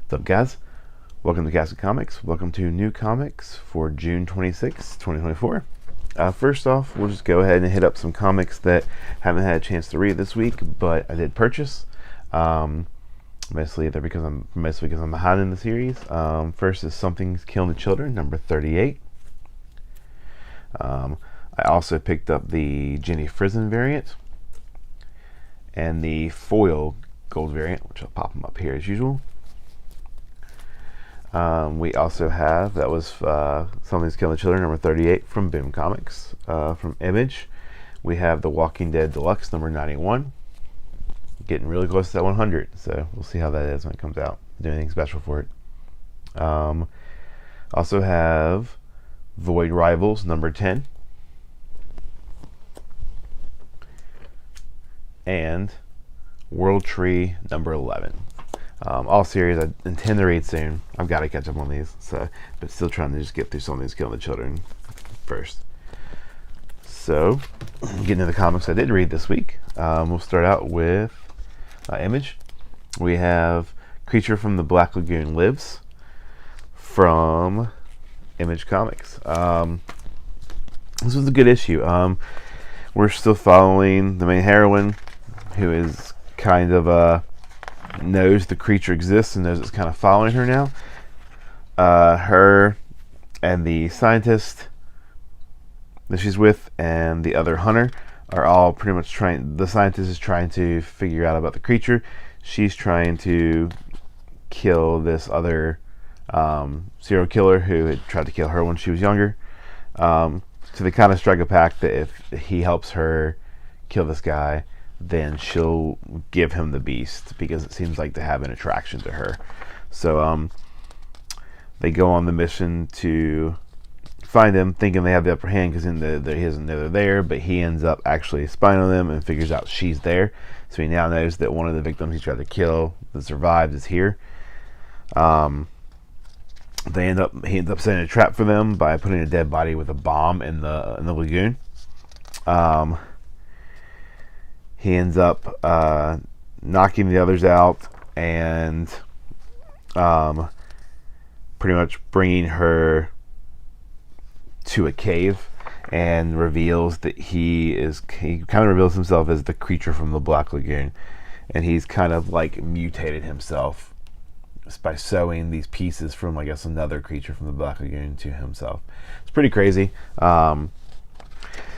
What's up, guys? Welcome to Casket Comics. Welcome to new comics for June 26, 2024. First off, we'll just go ahead and hit up some comics that haven't had a chance to read this week, but I did purchase. Mostly because I'm behind in the series. First is Something's Killing the Children, number 38. I also picked up the Jenny Frison variant and the foil gold variant, which I'll pop them up here as usual. We also have, that was Something's Killing the Children, number 38 from Boom Comics. From Image, we have The Walking Dead Deluxe, number 91. Getting really close to that 100, so we'll see how that is when it comes out. Do anything special for it. Also have Void Rivals, number 10. And World Tree, number 11. All series I intend to read soon. I've got to catch up on these, but still trying to just get through Something's Killing the Children first. So, getting into the comics I did read this week. We'll start out with Image. We have Creature from the Black Lagoon Lives from Image Comics. This was a good issue. We're still following the main heroine, who is kind of knows the creature exists and knows it's kind of following her now. Her and the scientist that she's with and the other hunter are all pretty much trying. The scientist is trying to figure out about the creature. She's trying to kill this other serial killer who had tried to kill her when she was younger. So they kind of strike a pact that if he helps her kill this guy, then she'll give him the beast, because it seems like they have an attraction to her. So they go on the mission to find him, thinking they have the upper hand because he doesn't know they're there, but he ends up actually spying on them and figures out she's there. So he now knows that one of the victims he tried to kill that survived is here. He ends up setting a trap for them by putting a dead body with a bomb in the lagoon. He ends up knocking the others out and pretty much bringing her to a cave, and reveals that he kind of reveals himself as the creature from the Black Lagoon, and he's kind of like mutated himself by sewing these pieces from, I guess, another creature from the Black Lagoon to himself. It's pretty crazy.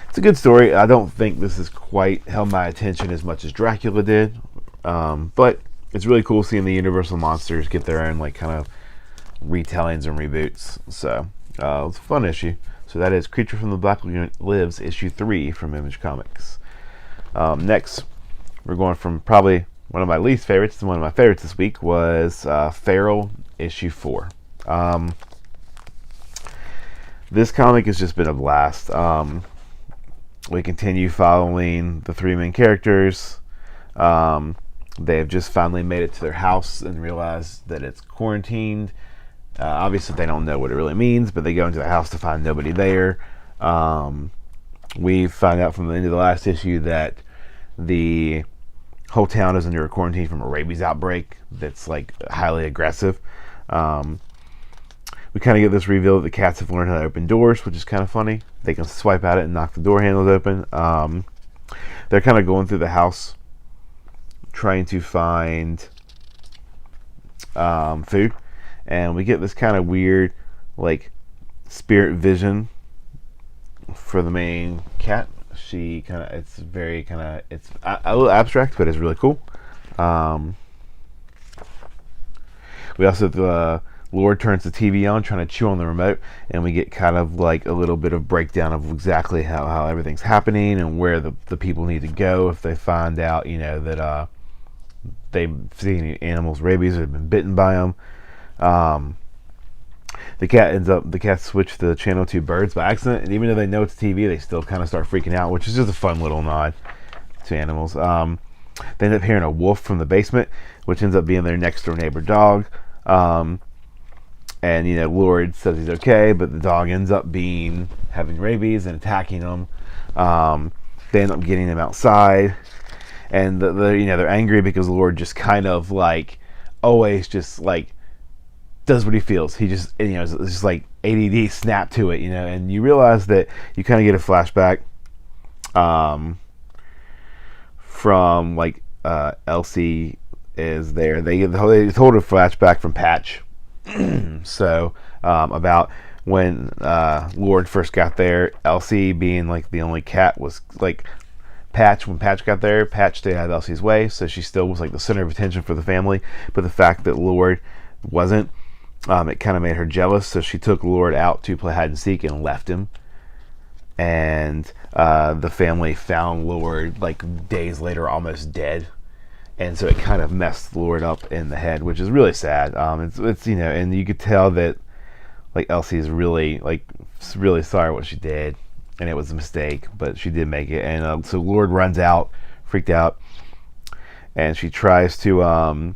It's a good story. I don't think this has quite held my attention as much as Dracula did, but it's really cool seeing the Universal monsters get their own like kind of retellings and reboots. So it's a fun issue. So that is Creature from the Black Lagoon Lives, issue 3 from Image Comics. Next, we're going from probably one of my least favorites to one of my favorites this week was Feral, issue 4. This comic has just been a blast. We continue following the three main characters. They have just finally made it to their house and realized that it's quarantined. Obviously, they don't know what it really means, but they go into the house to find nobody there. We find out from the end of the last issue that the whole town is under a quarantine from a rabies outbreak that's like highly aggressive. We kind of get this reveal that the cats have learned how to open doors, which is kind of funny. They can swipe at it and knock the door handles open. They're kind of going through the house trying to find food. And we get this kind of weird, like, spirit vision for the main cat. She kind of, it's very kind of, it's a little abstract, but it's really cool. We also, Lord turns the TV on, trying to chew on the remote, and we get kind of like a little bit of breakdown of exactly how everything's happening and where the people need to go if they find out, that they've seen animals rabies or have been bitten by them. The cat switched the channel to birds by accident, and even though they know it's TV, they still kind of start freaking out, which is just a fun little nod to animals. They end up hearing a wolf from the basement, which ends up being their next door neighbor dog. And Lord says he's okay, but the dog ends up having rabies and attacking them. They end up getting him outside, and they're angry because Lord just kind of like always just like does what he feels. He just, it's just like ADD snap to it, and you realize that you kind of get a flashback from like Elsie is there. They told a flashback from Patch. So about when Lord first got there, Elsie being like the only cat was like Patch. When Patch got there, Patch stayed out of Elsie's way, so she still was like the center of attention for the family. But the fact that Lord wasn't, it kind of made her jealous, so she took Lord out to play hide and seek and left him. And the family found Lord like days later, almost dead, and so it kind of messed Lord up in the head, which is really sad. It's and you could tell that like Elsie is really sorry what she did, and it was a mistake, but she did make it. And so Lord runs out, freaked out, and she tries to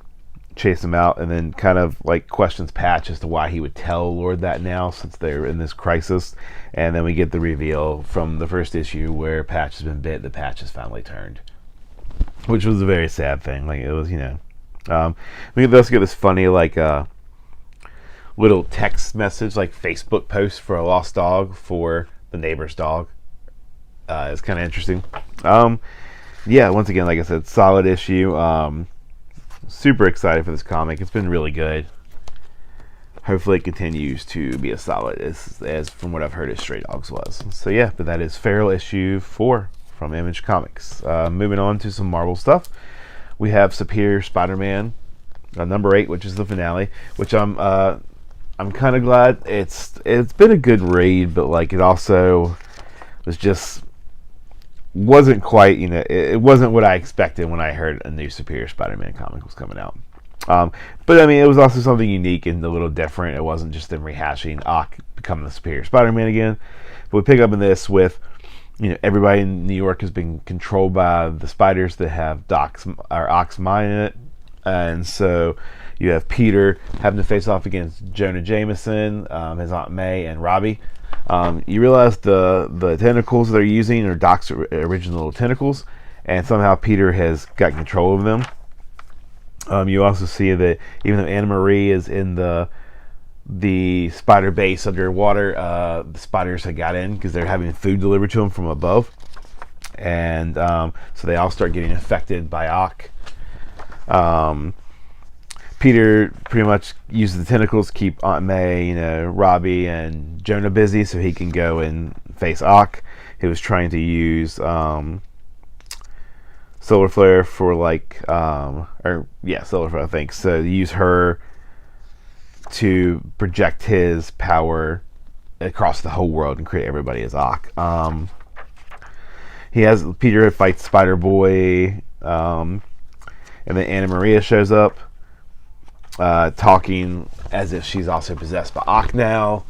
chase him out, and then kind of like questions Patch as to why he would tell Lord that now, since they're in this crisis. And then we get the reveal from the first issue where Patch has been bit, that Patch has finally turned, which was a very sad thing. Like, it was, we also get this funny like little text message, like Facebook post for a lost dog for the neighbor's dog. It's kind of interesting. Yeah, once again, like I said, solid issue. Super excited for this comic. It's been really good. Hopefully it continues to be as solid as from what I've heard as Stray Dogs was. So yeah, but that is Feral issue 4 from Image Comics. Moving on to some Marvel stuff. We have Superior Spider-Man number 8, which is the finale, which I'm kind of glad. It's been a good read, but like it also was just wasn't quite, it wasn't what I expected when I heard a new Superior Spider-Man comic was coming out. But I mean, it was also something unique and a little different. It wasn't just them rehashing Ock becoming the Superior Spider-Man again. But we pick up in this with, everybody in New York has been controlled by the spiders that have Ock's mind in it. And so you have Peter having to face off against Jonah Jameson, his Aunt May, and Robbie. You realize the tentacles they're using are Doc's original tentacles, and somehow Peter has got control of them. You also see that even though Anna Marie is in the spider base underwater, the spiders had got in because they're having food delivered to them from above, and so they all start getting infected by Ock. Peter pretty much uses the tentacles to keep Aunt May, Robbie and Jonah busy so he can go and face Ock. He was trying to use Solar Flare for Solar Flare, I think. So use her to project his power across the whole world and create everybody as Ock. Peter fights Spider Boy, and then Anna Maria shows up, talking as if she's also possessed by Ock now.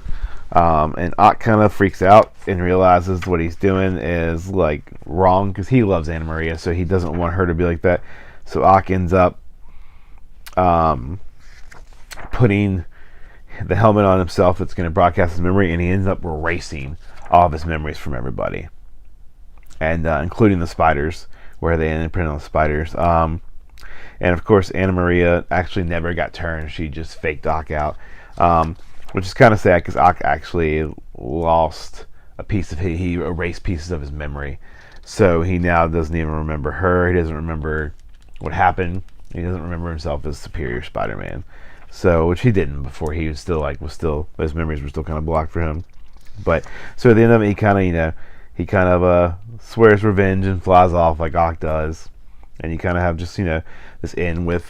And Ock kind of freaks out and realizes what he's doing is like wrong because he loves Anna Maria, so he doesn't want her to be like that. So Ock ends up putting the helmet on himself that's going to broadcast his memory, and he ends up erasing all of his memories from everybody, and including the spiders, where they ended up printing on the spiders. And of course, Anna Maria actually never got turned. She just faked Ock out, which is kind of sad because Ock actually lost a piece of he erased pieces of his memory, so he now doesn't even remember her. He doesn't remember what happened. He doesn't remember himself as Superior Spider-Man. So, which he didn't before. He was still his memories were still kind of blocked for him. But so at the end of it, he kind of swears revenge and flies off like Ock does, and you kind of have just this end with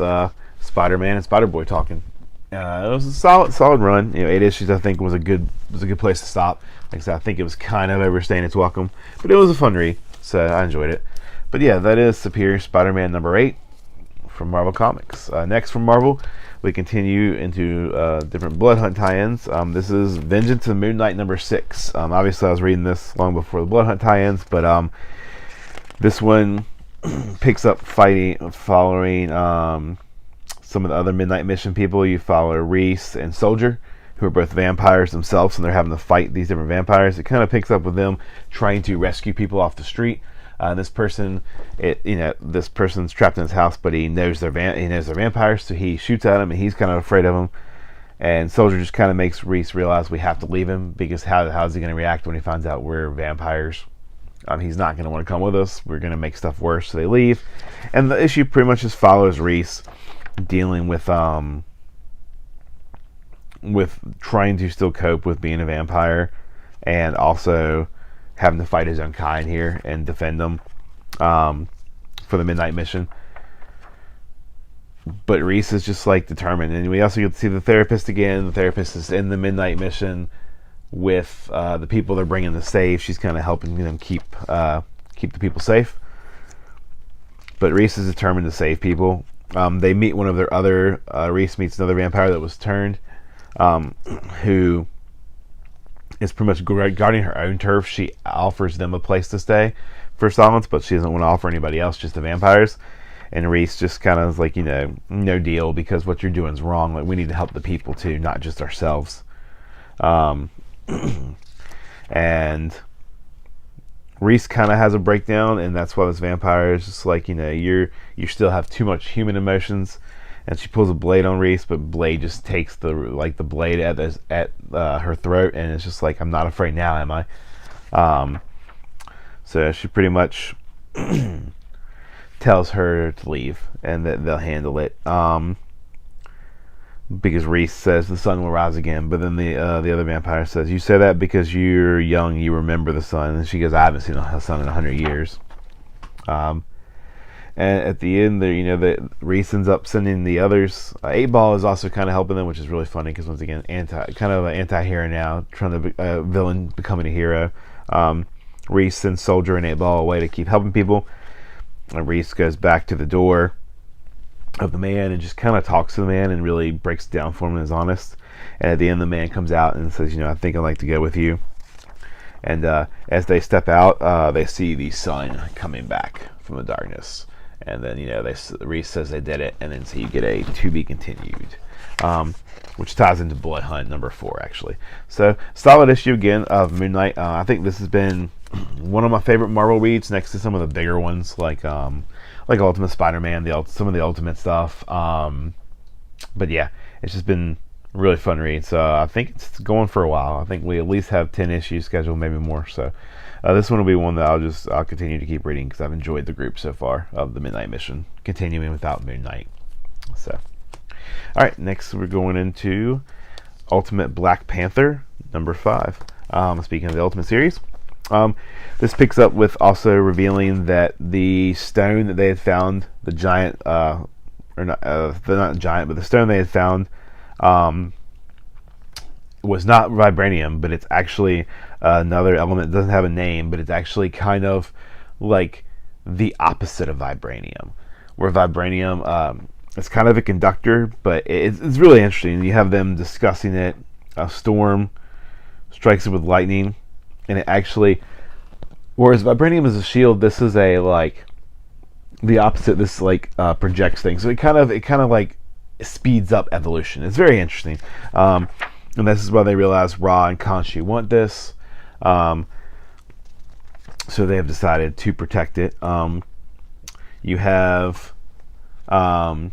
Spider-Man and Spider-Boy talking. It was a solid run. 8 issues I think was a good place to stop. Like I said, I think it was kind of overstaying its welcome, but it was a fun read, so I enjoyed it. But yeah, that is Superior Spider-Man number 8 from Marvel Comics. Next from Marvel, we continue into different Blood Hunt tie-ins. This is Vengeance of Moon Knight number 6. Obviously, I was reading this long before the Blood Hunt tie-ins, but this one picks up following some of the other Midnight Mission people. You follow Reese and Soldier, who are both vampires themselves, and they're having to fight these different vampires. It kind of picks up with them trying to rescue people off the street. This person's trapped in his house, but he knows they're vampires, so he shoots at them, and he's kind of afraid of them. And Soldier just kind of makes Reese realize we have to leave him, because how's he going to react when he finds out we're vampires? He's not going to want to come with us. We're going to make stuff worse, so they leave. And the issue pretty much just follows Reese dealing with trying to still cope with being a vampire, and also having to fight his own kind here and defend them for the midnight mission. But Reese is just like determined, and we also get to see the therapist again. The therapist is in the midnight mission with the people they're bringing to save. She's kind of helping them keep the people safe. But Reese is determined to save people. They meet one of their other. Reese meets another vampire that was turned, who is pretty much guarding her own turf. She offers them a place to stay for Silence, but she doesn't want to offer anybody else, just the vampires. And Reese just kind of is like, no deal, because what you're doing is wrong. Like, we need to help the people too, not just ourselves. And Reese kind of has a breakdown, and that's why this vampire is just like, you still have too much human emotions. And she pulls a blade on Reese, but Blade just takes the blade at her throat, and it's just like, I'm not afraid now, am I? So she pretty much tells her to leave, and that they'll handle it. Because Reese says the sun will rise again, but then the other vampire says, "You say that because you're young, you remember the sun." And she goes, "I haven't seen the sun in 100 years." And at the end, there, that Reese ends up sending the others. 8-Ball is also kind of helping them, which is really funny because once again, kind of an anti-hero now, trying to be a villain becoming a hero. Reese sends Soldier and 8-Ball away to keep helping people. And Reese goes back to the door of the man and just kind of talks to the man and really breaks it down for him and is honest. And at the end, the man comes out and says, "I think I'd like to go with you." And as they step out, they see the sun coming back from the darkness. And then, Reese says they did it, and then so you get a to be continued, which ties into Blood Hunt number 4, actually. So, solid issue again of Moon Knight. I think this has been one of my favorite Marvel reads, next to some of the bigger ones, like Ultimate Spider-Man, some of the Ultimate stuff. But yeah, it's just been a really fun read. So I think it's going for a while. I think we at least have 10 issues scheduled, maybe more. So this one will be one that I'll continue to keep reading because I've enjoyed the group so far of the Midnight Mission, continuing without Moon Knight. So, all right, next we're going into Ultimate Black Panther number 5. Speaking of the Ultimate series. This picks up with also revealing that the stone that they had found, the giant, or not, not giant, but the stone they had found, was not vibranium, but it's actually another element. It doesn't have a name, but it's actually kind of like the opposite of vibranium, where vibranium, it's kind of a conductor, but it's really interesting. You have them discussing it. A storm strikes it with lightning, and it actually, whereas vibranium is a shield, this is a the opposite. This projects things, so it kind of like speeds up evolution. It's very interesting, and this is why they realize Ra and Khonshu want this, so they have decided to protect it. You have T'Challa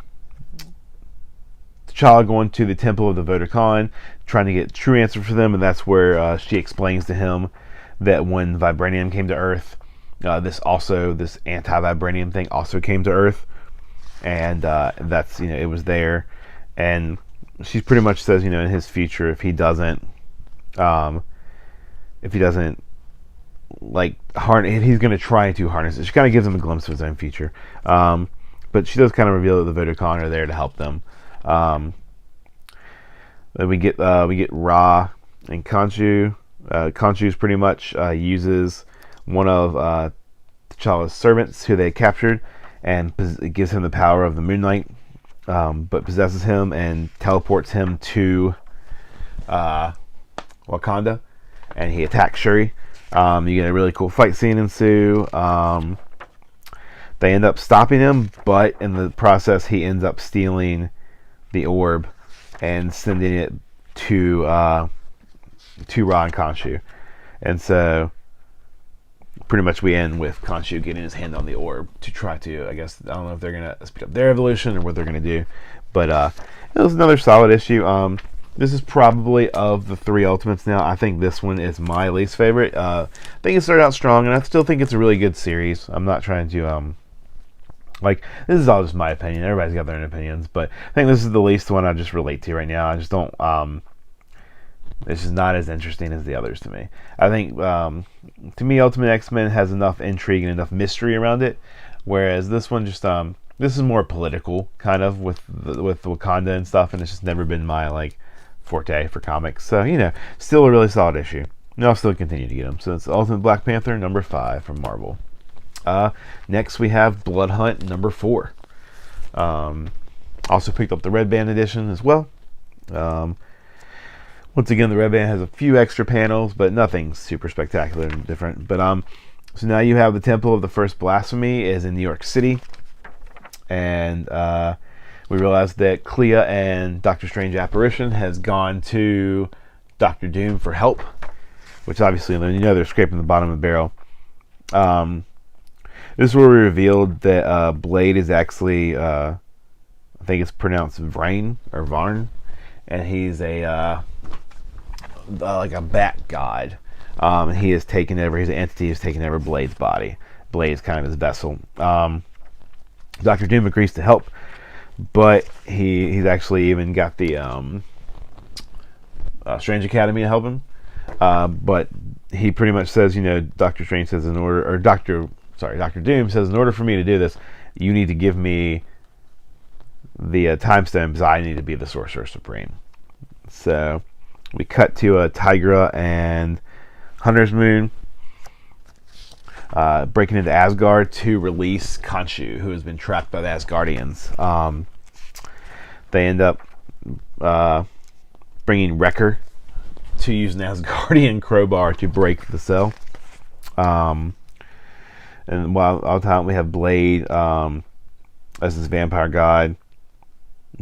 going to the temple of the Voda Khan, trying to get true answer for them, and that's where she explains to him that when vibranium came to Earth, this anti-vibranium thing also came to Earth, and that's it was there, and she pretty much says in his future if he doesn't harness, he's going to try to harness it. She kind of gives him a glimpse of his own future, but she does kind of reveal that the Voda Khan are there to help them. Then we get Ra and Khonshu. Khonshu's pretty much uses one of T'Challa's servants who they captured, and it gives him the power of the Moon Knight, but possesses him and teleports him to Wakanda, and he attacks Shuri. You get a really cool fight scene ensue. They end up stopping him, but in the process he ends up stealing the orb and sending it to Ra and Khonshu. And so pretty much we end with Khonshu getting his hand on the orb to try to, I don't know if they're going to speed up their evolution or what they're going to do, but it was another solid issue. This is probably, of the 3 Ultimates now, I think this one is my least favorite. I think it started out strong, and I still think it's a really good series. I'm not trying to, like, this is all just my opinion. Everybody's got their own opinions, but I think this is the least one I just relate to right now. I just don't, it's just not as interesting as the others to me. I think, to me, Ultimate X-Men has enough intrigue and enough mystery around it, whereas this one just, this is more political, kind of, with Wakanda and stuff, and it's just never been my, like, forte for comics. So, still a really solid issue. And I'll still continue to get them. So it's Ultimate Black Panther number 5 from Marvel. Next we have Blood Hunt number 4. Also picked up the Red Band edition as well. Once again, the Red Band has a few extra panels, but nothing super spectacular and different. But so now you have the Temple of the First Blasphemy is in New York City, and we realize that Clea and Doctor Strange Apparition has gone to Doctor Doom for help, which obviously, they're scraping the bottom of the barrel. This is where we revealed that Blade is actually, I think it's pronounced Vrain or Varn, and he's like a bat god. He has taken over, his entity has taken over Blade's body. Blade is kind of his vessel. Doctor Doom agrees to help, but he's actually even got the Strange Academy to help him. But he pretty much says, Doctor Strange says Doctor Doom says, in order for me to do this, you need to give me the Time Stone, because I need to be the Sorcerer Supreme. So we cut to Tigra and Hunter's Moon breaking into Asgard to release Khonshu, who has been trapped by the Asgardians. They end up bringing Wrecker to use an Asgardian crowbar to break the cell. And while all the time we have Blade as this vampire god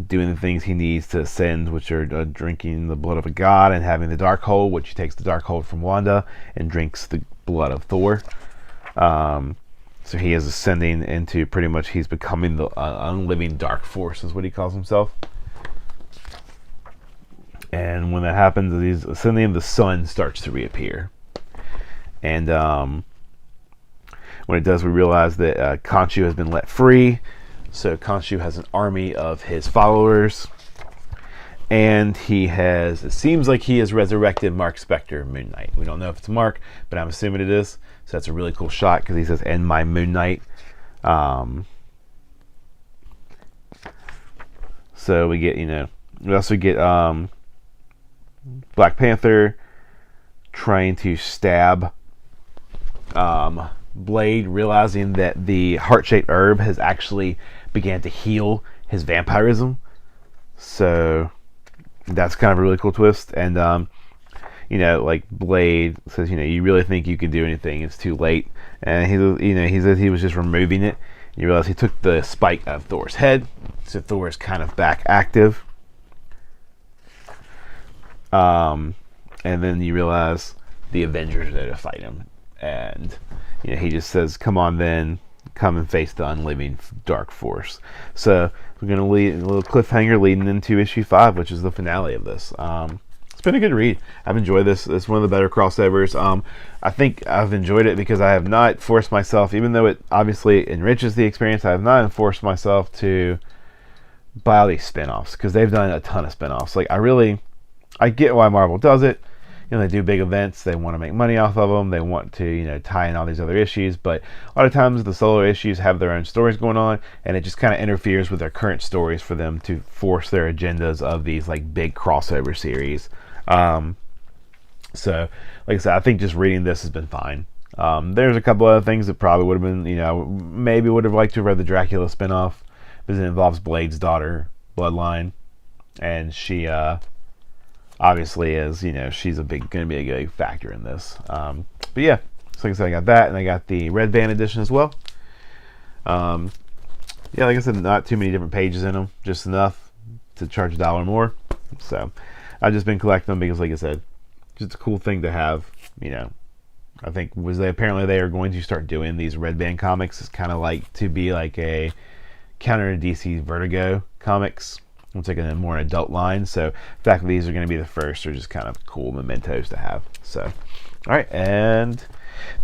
doing the things he needs to ascend, which are drinking the blood of a god and having the Darkhold, which he takes the Darkhold from Wanda and drinks the blood of Thor. So he is ascending into, pretty much, he's becoming the unliving dark force, is what he calls himself. And when that happens, as he's ascending, the sun starts to reappear. And when it does, we realize that Khonshu has been let free. So Khonshu has an army of his followers. And it seems like he has resurrected Mark Spector, Moon Knight. We don't know if it's Mark, but I'm assuming it is. So that's a really cool shot, because he says, "End my Moon Knight." So we get, we also get Black Panther trying to stab Blade, realizing that the heart-shaped herb has actually began to heal his vampirism. So that's kind of a really cool twist. And like Blade says, you really think you can do anything? It's too late. And he says he was just removing it. You realize he took the spike out of Thor's head, so Thor is kind of back active. And then you realize the Avengers are there to fight him, and he just says, "Come on, then, come and face the unliving dark force." So we're going to lead a little cliffhanger leading into issue 5, which is the finale of this. It's been a good read. I've enjoyed this. It's one of the better crossovers. I think I've enjoyed it because I have not forced myself, even though it obviously enriches the experience, I have not forced myself to buy all these spinoffs, because they've done a ton of spinoffs. Like, I get why Marvel does it. They do big events. They want to make money off of them. They want to, tie in all these other issues. But a lot of times the solo issues have their own stories going on, and it just kind of interferes with their current stories for them to force their agendas of these, like, big crossover series. So, like I said, I think just reading this has been fine. There's a couple other things that probably would have been, maybe would have liked to have read the Dracula spinoff, because it involves Blade's daughter, Bloodline, and she, obviously is, she's going to be a big factor in this. But yeah, so like I said, I got that, and I got the Red Band edition as well. Yeah, like I said, not too many different pages in them, just enough to charge $1 more. So I've just been collecting them because, like I said, just a cool thing to have. I think apparently they are going to start doing these Red Band comics. It's kind of like to be like a counter to DC Vertigo comics. I'm taking a more adult line. So the fact that these are going to be the first are just kind of cool mementos to have. So, all right, and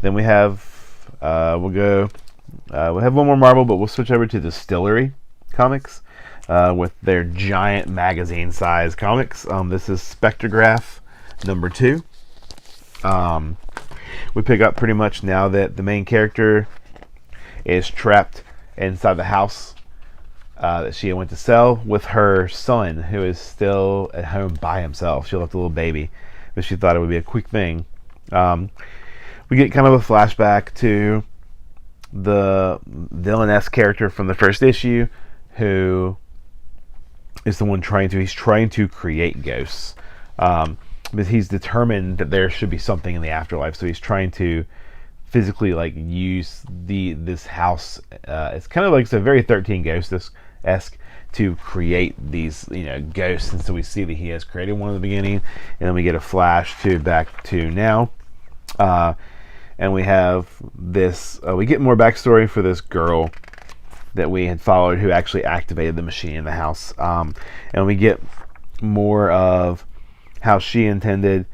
then we have we'll have one more Marvel, but we'll switch over to Distillery Comics with their giant magazine size comics. This is Spectrograph number 2. We pick up pretty much now that the main character is trapped inside the house that she went to sell with her son, who is still at home by himself. She left a little baby, but she thought it would be a quick thing. We get kind of a flashback to the villainous character from the first issue, who is the one he's trying to create ghosts. But he's determined that there should be something in the afterlife, so he's trying to physically use this house. It's kind of like, it's a very 13 Ghosts-esque to create these ghosts, and so we see that he has created one in the beginning, and then we get a flash back to now, and we have this. We get more backstory for this girl that we had followed, who actually activated the machine in the house, and we get more of how she intended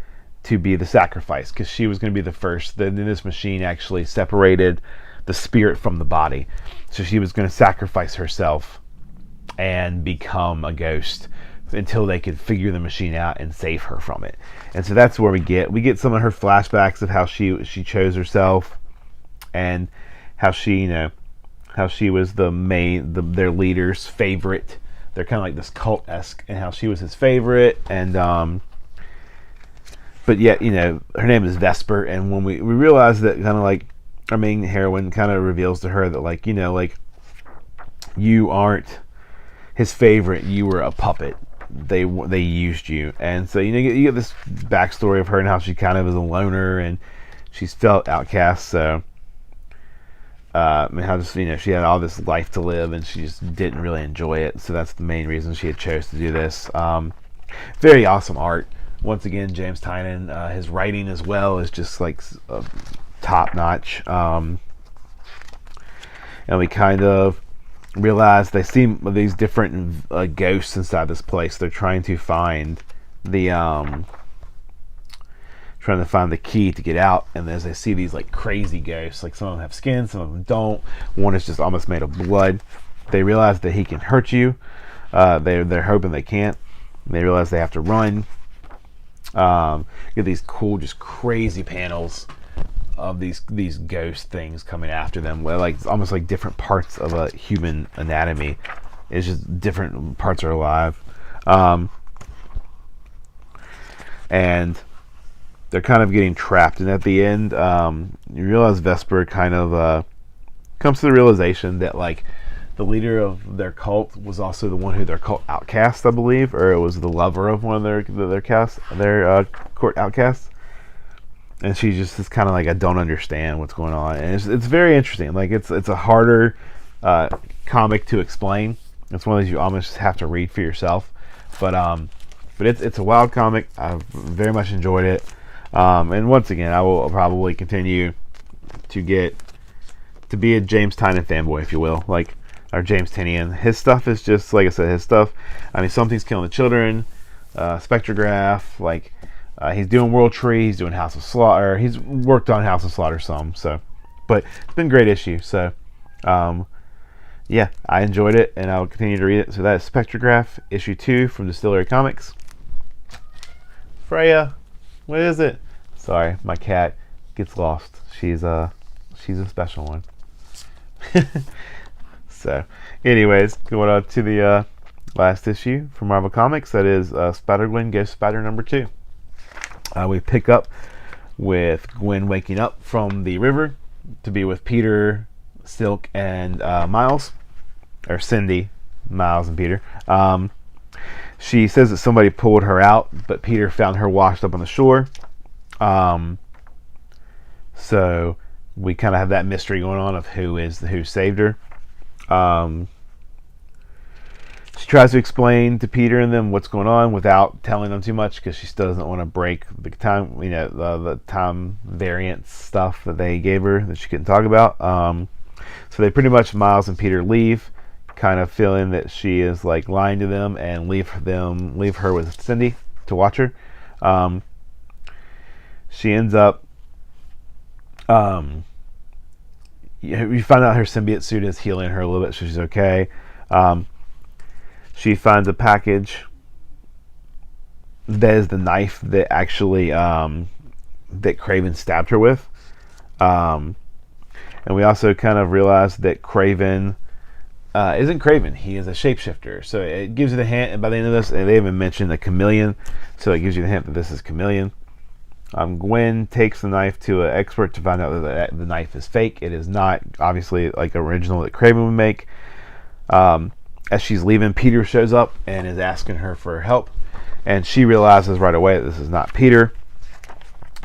to be the sacrifice, because she was going to be the first. Then this machine actually separated the spirit from the body, so she was going to sacrifice herself and become a ghost until they could figure the machine out and save her from it. And so that's where we get some of her flashbacks of how she chose herself, and how she was their leader's favorite. They're kind of like this cult-esque, and how she was his favorite, and but yet, her name is Vesper, and when we realize that, kind of like our main heroine kind of reveals to her that you aren't his favorite, you were a puppet. They used you, and so you get this backstory of her and how she kind of is a loner and she's felt outcast. So and how just she had all this life to live and she just didn't really enjoy it. So that's the main reason she had chose to do this. Very awesome art. Once again, James Tynion, his writing as well is just top notch. And we kind of realize they see these different ghosts inside this place. They're trying to find the key to get out, and as they see these crazy ghosts, some of them have skin, some of them don't. One is just almost made of blood. They realize that he can hurt you. They're hoping they can't. They realize they have to run. Get these cool, just crazy panels of these ghost things coming after them, almost like different parts of a human anatomy. It's just different parts are alive, and they're kind of getting trapped. And at the end, you realize Vesper kind of comes to the realization that the leader of their cult was also the one who their cult outcast, I believe, or it was the lover of one of their court outcasts. And she just is kind of I don't understand what's going on, and it's very interesting. It's a harder comic to explain. It's one of those you almost have to read for yourself, but it's a wild comic. I very much enjoyed it, and once again, I will probably continue to be a James Tynion fanboy, if you will, or James Tynion. His stuff is just, like I said, his stuff. I mean, Something's Killing the Children, Spectrograph, he's doing World Tree, he's doing House of Slaughter. He's worked on House of Slaughter some, but it's been a great issue. So, yeah, I enjoyed it, and I'll continue to read it. So that is Spectrograph, issue 2 from Distillery Comics. Freya, what is it? Sorry, my cat gets lost. She's a special one. So, anyways, going on to the last issue from Marvel Comics. That is Spider-Gwen Ghost Spider number 2. We pick up with Gwen waking up from the river to be with Peter, Silk, and Miles. Or Cindy, Miles, and Peter. She says that somebody pulled her out, but Peter found her washed up on the shore. So we kind of have that mystery going on of who saved her. She tries to explain to Peter and them what's going on without telling them too much, because she still doesn't want to break the time, the time variance stuff that they gave her that she couldn't talk about. So they pretty much, Miles and Peter leave, kind of feeling that she is like lying to them and leave her with Cindy to watch her. She ends up you find out her symbiote suit is healing her a little bit, so she's okay. She finds a package that is the knife that actually that Kraven stabbed her with. And we also kind of realize that Kraven isn't Kraven. He is a shapeshifter. So it gives you the hint, and by the end of this, they even mentioned a chameleon. So it gives you the hint that this is chameleon. Gwen takes the knife to an expert to find out that the knife is fake. It is not, obviously, like original that Kraven would make. As she's leaving, Peter shows up and is asking her for help. And she realizes right away that this is not Peter.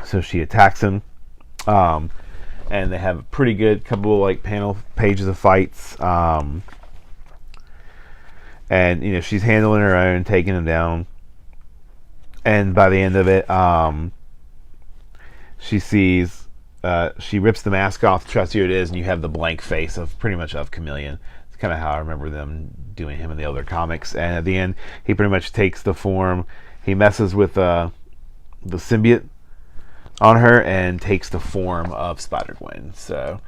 So she attacks him. And they have a pretty good couple of like pages of fights. And, you know, she's handling her own, taking him down. And by the end of it, she sees, she rips the mask off, tries to see who it is, and you have the blank face of pretty much of Chameleon. It's kind of how I remember them doing him in the other comics. And at the end, he pretty much takes the form. He messes with the symbiote on her and takes the form of Spider-Gwen. So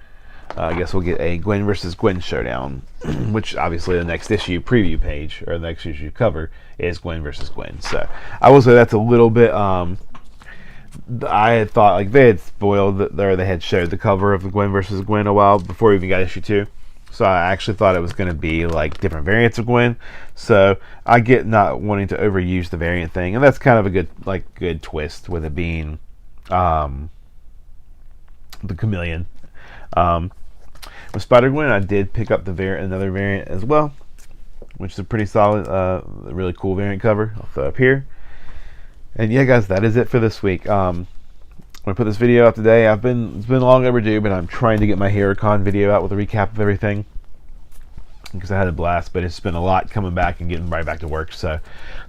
I guess we'll get a Gwen versus Gwen showdown, which obviously the next issue preview page, or the next issue cover, is Gwen versus Gwen. So I will say that's a little bit... I had thought like they had spoiled they had showed the cover of the Gwen versus Gwen a while before we even got issue 2. So I actually thought it was going to be like different variants of Gwen. So I get not wanting to overuse the variant thing, and that's kind of a good twist with it being the Chameleon. With Spider-Gwen, I did pick up another variant as well, which is a pretty solid, really cool variant cover. I'll throw it up here. And yeah, guys, that is it for this week. I'm gonna put this video out today. It's been long overdue, but I'm trying to get my HeroCon video out with a recap of everything because I had a blast. But it's been a lot coming back and getting right back to work, so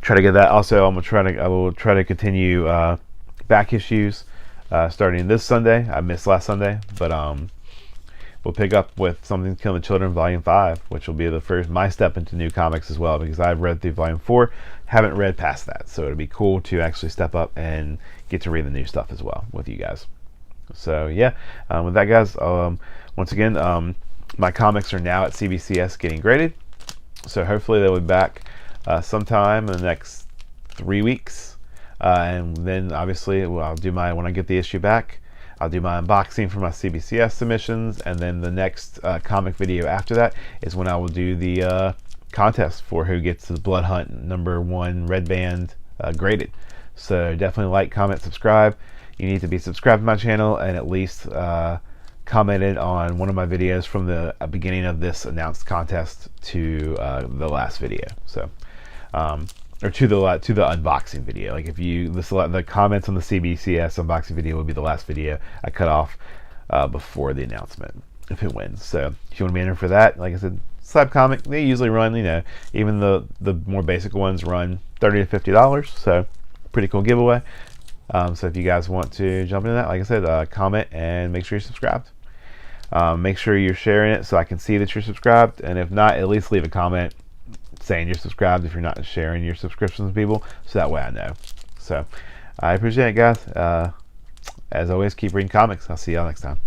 try to get that. Also, I will try to continue back issues starting this Sunday. I missed last Sunday, but we'll pick up with Something to Kill the Children Volume 5, which will be my step into new comics as well, because I've read through Volume 4, haven't read past that, so it'll be cool to actually step up and get to read the new stuff as well with you guys. So yeah, with that, guys, once again, my comics are now at CBCS getting graded, so hopefully they'll be back sometime in the next 3 weeks, and then obviously I'll do when I get the issue back, I'll do my unboxing for my CBCS submissions, and then the next comic video after that is when I will do the contest for who gets the Blood Hunt #1 red band graded. So definitely like, comment, subscribe. You need to be subscribed to my channel and at least commented on one of my videos from the beginning of this announced contest to the last video. So or to the unboxing video. Like if you the comments on the CBCS unboxing video will be the last video I cut off before the announcement if it wins. So if you want to be entered for that, like I said, Slab Comic, they usually run, you know, even the more basic ones run $30 to $50. So pretty cool giveaway. So if you guys want to jump into that, like I said, comment and make sure you're subscribed. Make sure you're sharing it so I can see that you're subscribed, and if not, at least leave a comment saying you're subscribed if you're not sharing your subscriptions with people, so that way I know. So I appreciate it, guys. As always, keep reading comics. I'll see y'all next time.